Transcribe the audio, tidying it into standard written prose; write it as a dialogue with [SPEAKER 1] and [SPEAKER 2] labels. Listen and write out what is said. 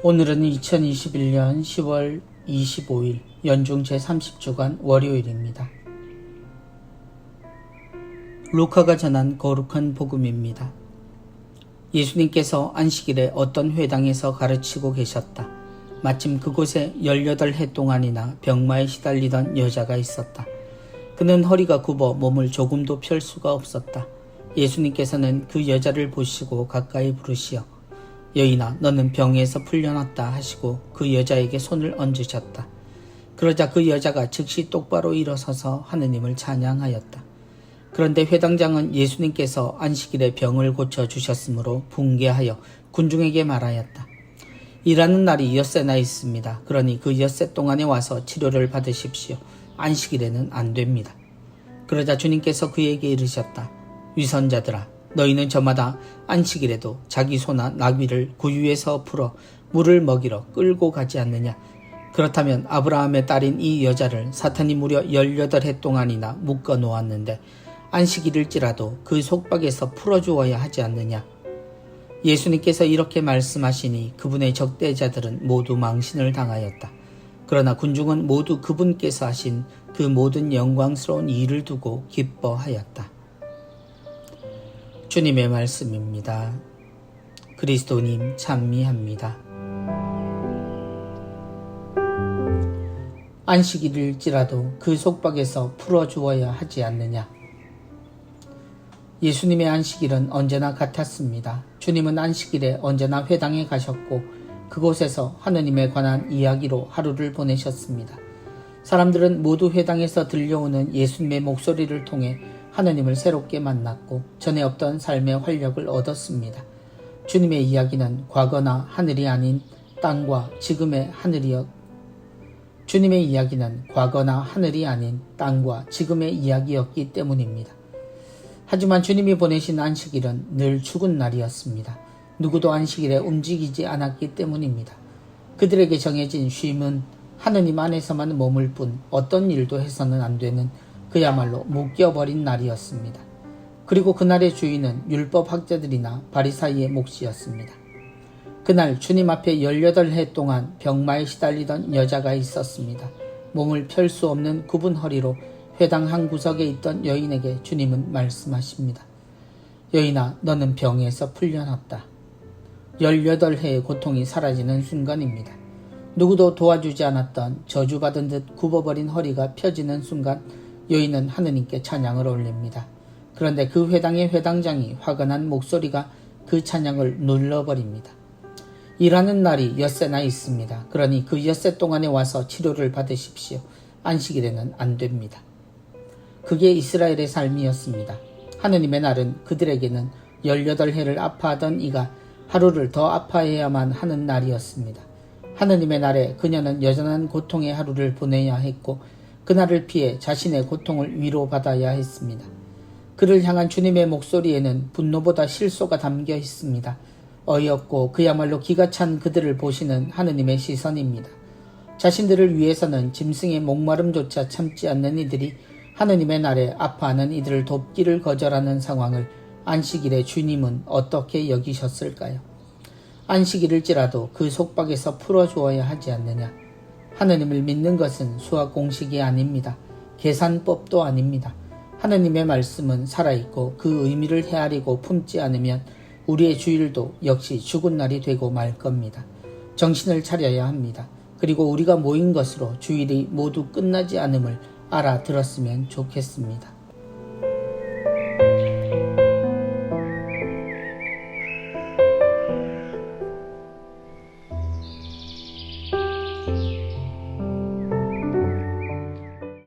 [SPEAKER 1] 오늘은 2021년 10월 25일 연중 제30주간 월요일입니다. 루카가 전한 거룩한 복음입니다. 예수님께서 안식일에 어떤 회당에서 가르치고 계셨다. 마침 그곳에 18해 동안이나 병마에 시달리던 여자가 있었다. 그는 허리가 굽어 몸을 조금도 펼 수가 없었다. 예수님께서는 그 여자를 보시고 가까이 부르시어 여인아, 너는 병에서 풀려났다 하시고 그 여자에게 손을 얹으셨다. 그러자 그 여자가 즉시 똑바로 일어서서 하느님을 찬양하였다. 그런데 회당장은 예수님께서 안식일에 병을 고쳐주셨으므로 붕괴하여 군중에게 말하였다. 일하는 날이 엿새나 있습니다. 그러니 그 엿새 동안에 와서 치료를 받으십시오. 안식일에는 안 됩니다. 그러자 주님께서 그에게 이르셨다. 위선자들아, 너희는 저마다 안식일에도 자기 소나 나귀를 구유에서 풀어 물을 먹이러 끌고 가지 않느냐. 그렇다면 아브라함의 딸인 이 여자를 사탄이 무려 18해 동안이나 묶어 놓았는데 안식일일지라도 그 속박에서 풀어주어야 하지 않느냐. 예수님께서 이렇게 말씀하시니 그분의 적대자들은 모두 망신을 당하였다. 그러나 군중은 모두 그분께서 하신 그 모든 영광스러운 일을 두고 기뻐하였다. 주님의 말씀입니다. 그리스도님 찬미합니다. 안식일일지라도 그 속박에서 풀어주어야 하지 않느냐. 예수님의 안식일은 언제나 같았습니다. 주님은 안식일에 언제나 회당에 가셨고 그곳에서 하느님에 관한 이야기로 하루를 보내셨습니다. 사람들은 모두 회당에서 들려오는 예수님의 목소리를 통해 하느님을 새롭게 만났고 전에 없던 삶의 활력을 얻었습니다. 주님의 이야기는 과거나 하늘이 아닌 땅과 지금의 주님의 이야기는 과거나 하늘이 아닌 땅과 지금의 이야기였기 때문입니다. 하지만 주님이 보내신 안식일은 늘 죽은 날이었습니다. 누구도 안식일에 움직이지 않았기 때문입니다. 그들에게 정해진 쉼은 하느님 안에서만 머물 뿐 어떤 일도 해서는 안 되는 그야말로 묶여버린 날이었습니다. 그리고 그날의 주인은 율법학자들이나 바리사이의 몫이었습니다. 그날 주님 앞에 18해 동안 병마에 시달리던 여자가 있었습니다. 몸을 펼 수 없는 굽은 허리로 회당 한 구석에 있던 여인에게 주님은 말씀하십니다. 여인아, 너는 병에서 풀려났다. 18해의 고통이 사라지는 순간입니다. 누구도 도와주지 않았던 저주받은 듯 굽어버린 허리가 펴지는 순간 여인은 하느님께 찬양을 올립니다. 그런데 그 회당의 회당장이 화가 난 목소리가 그 찬양을 눌러버립니다. 일하는 날이 엿새나 있습니다. 그러니 그 엿새 동안에 와서 치료를 받으십시오. 안식일에는 안 됩니다. 그게 이스라엘의 삶이었습니다. 하느님의 날은 그들에게는 18해를 아파하던 이가 하루를 더 아파해야만 하는 날이었습니다. 하느님의 날에 그녀는 여전한 고통의 하루를 보내야 했고 그날을 피해 자신의 고통을 위로받아야 했습니다. 그를 향한 주님의 목소리에는 분노보다 실소가 담겨 있습니다. 어이없고 그야말로 기가 찬 그들을 보시는 하느님의 시선입니다. 자신들을 위해서는 짐승의 목마름조차 참지 않는 이들이 하느님의 날에 아파하는 이들을 돕기를 거절하는 상황을 안식일의 주님은 어떻게 여기셨을까요? 안식일일지라도 그 속박에서 풀어주어야 하지 않느냐. 하느님을 믿는 것은 수학 공식이 아닙니다. 계산법도 아닙니다. 하느님의 말씀은 살아있고 그 의미를 헤아리고 품지 않으면 우리의 주일도 역시 죽은 날이 되고 말 겁니다. 정신을 차려야 합니다. 그리고 우리가 모인 것으로 주일이 모두 끝나지 않음을 알아들었으면 좋겠습니다.